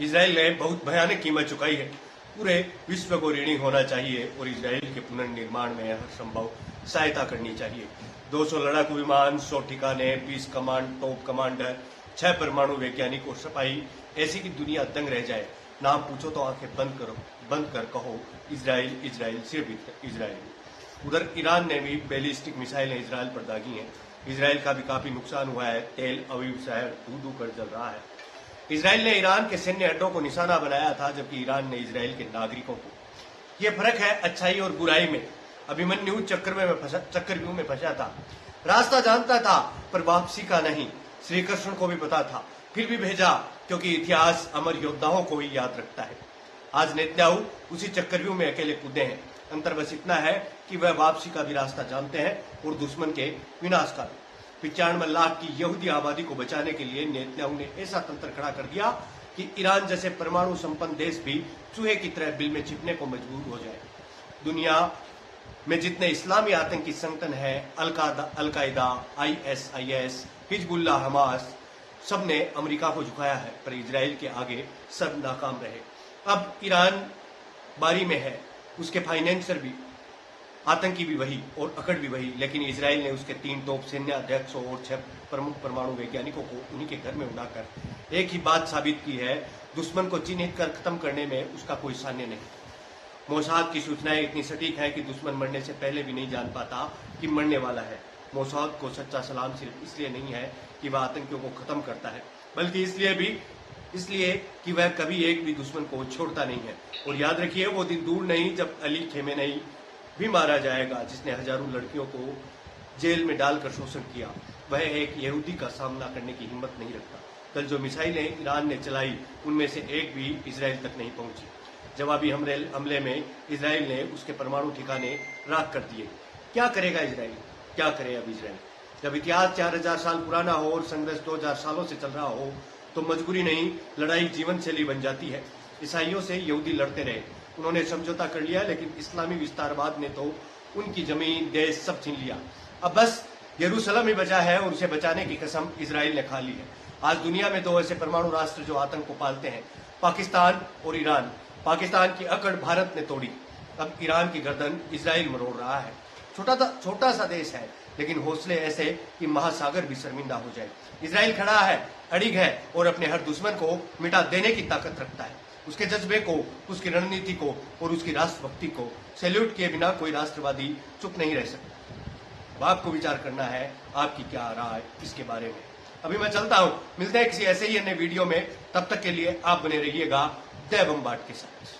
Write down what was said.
Israel ने बहुत भयानक कीमत चुकाई है। पूरे विश्व को ऋणी होना चाहिए और इजराइल के पुनर्निर्माण में हर संभव सहायता करनी चाहिए। 200 लड़ाकू विमान, 100 ठिकाने, 20 कमांड टॉप कमांडर, 6 परमाणु वैज्ञानिक और सफाई, ऐसी की दुनिया दंग रह जाए। नाम पूछो तो आंखें बंद कर कहो इजराइल इजराइल, सिर्फ इजराइल। उधर ईरान ने भी बैलिस्टिक मिसाइलें इजराइल पर दागी हैं। इजराइल का भी काफी नुकसान हुआ है। तेल अवीव शहर धू कर जल रहा है। इजराइल ने ईरान के सैन्य अड्डों को निशाना बनाया था, जबकि ईरान ने इजराइल के नागरिकों को। ये फर्क है अच्छाई और बुराई में। अभिमन्यु चक्रव्यूह में फंसा था, रास्ता जानता था पर वापसी का नहीं। श्री कृष्ण को भी पता था, फिर भी भेजा, क्योंकि इतिहास अमर योद्धाओं को ही याद रखता है। आज नेतन्याहू उसी चक्रव्यूह में अकेले कूदे हैं। अंतर बस इतना है कि वह वापसी का भी रास्ता जानते हैं और दुश्मन के विनाश का। 95 लाख की यहूदी आबादी को बचाने के लिए नेतन्याहू ने ऐसा तंत्र खड़ा कर दिया कि ईरान जैसे परमाणु संपन्न देश भी चूहे की तरह बिल में छिपने को मजबूर हो जाए। दुनिया में जितने इस्लामी आतंकी संगठन है, अल-कायदा, ISIS, हिजबुल्लाह, हमास, सबने अमेरिका को झुकाया है, पर इजराइल के आगे सब नाकाम रहे। अब ईरान बारी में है, उसके फाइनेंसर भी, आतंकी भी वही और अकड़ भी वही, लेकिन इजराइल ने उसके 3 टॉप सैन्य अध्यक्षों और 6 प्रमुख परमाणु वैज्ञानिकों को उन्हीं के घर में उड़ाकर एक ही बात साबित की है, दुश्मन को चिन्हित कर खत्म करने में उसका कोई सान्य नहीं। मोसाद की सूचनाएं इतनी सटीक है कि दुश्मन मरने से पहले भी नहीं जान पाता कि मरने वाला है। मोसाद को सच्चा सलाम सिर्फ इसलिए नहीं है कि वह आतंकियों को खत्म करता है, बल्कि इसलिए कि वह कभी एक भी दुश्मन को छोड़ता नहीं है। और याद रखिए, वो दिन दूर नहीं जब अली खेमेनेई भी मारा जाएगा, जिसने हजारों लड़कियों को जेल में डालकर शोषण किया। वह एक यहूदी का सामना करने की हिम्मत नहीं रखता। कल जो मिसाइलें ईरान ने चलाई, उनमें से एक भी इजराइल तक नहीं पहुंची। जवाबी हमले में इजराइल ने उसके परमाणु ठिकाने राख कर दिए। क्या करेगा इजराइल? क्या करे अब इजराइल? जब इतिहास 4000 साल पुराना हो और संघर्ष 2000 सालों से चल रहा हो, तो मजबूरी नहीं, लड़ाई जीवन शैली बन जाती है। ईसाइयों से यहूदी लड़ते रहे, उन्होंने समझौता कर लिया, लेकिन इस्लामी विस्तारवाद ने तो उनकी जमीन, देश सब छीन लिया। अब बस यरूशलेम ही बचा है और उसे बचाने की कसम इजराइल ने खा ली है। आज दुनिया में 2 ऐसे परमाणु राष्ट्र जो आतंक को पालते हैं, पाकिस्तान और ईरान। पाकिस्तान की अकड़ भारत ने तोड़ी, अब ईरान की गर्दन इजराइल मरोड़ रहा है। छोटा सा देश है, लेकिन हौसले ऐसे कि महासागर भी शर्मिंदा हो जाए। इजराइल खड़ा है, अड़िग है और अपने हर दुश्मन को मिटा देने की ताकत रखता है। उसके जज्बे को, उसकी रणनीति को और उसकी राष्ट्रभक्ति को सैल्यूट किए बिना कोई राष्ट्रवादी चुप नहीं रह सकता। अब आपको विचार करना है, आपकी क्या राय इसके बारे में। अभी मैं चलता हूं, मिलते हैं किसी ऐसे ही अन्य वीडियो में। तब तक के लिए आप बने रहिएगा जय बम्बाट के साथ।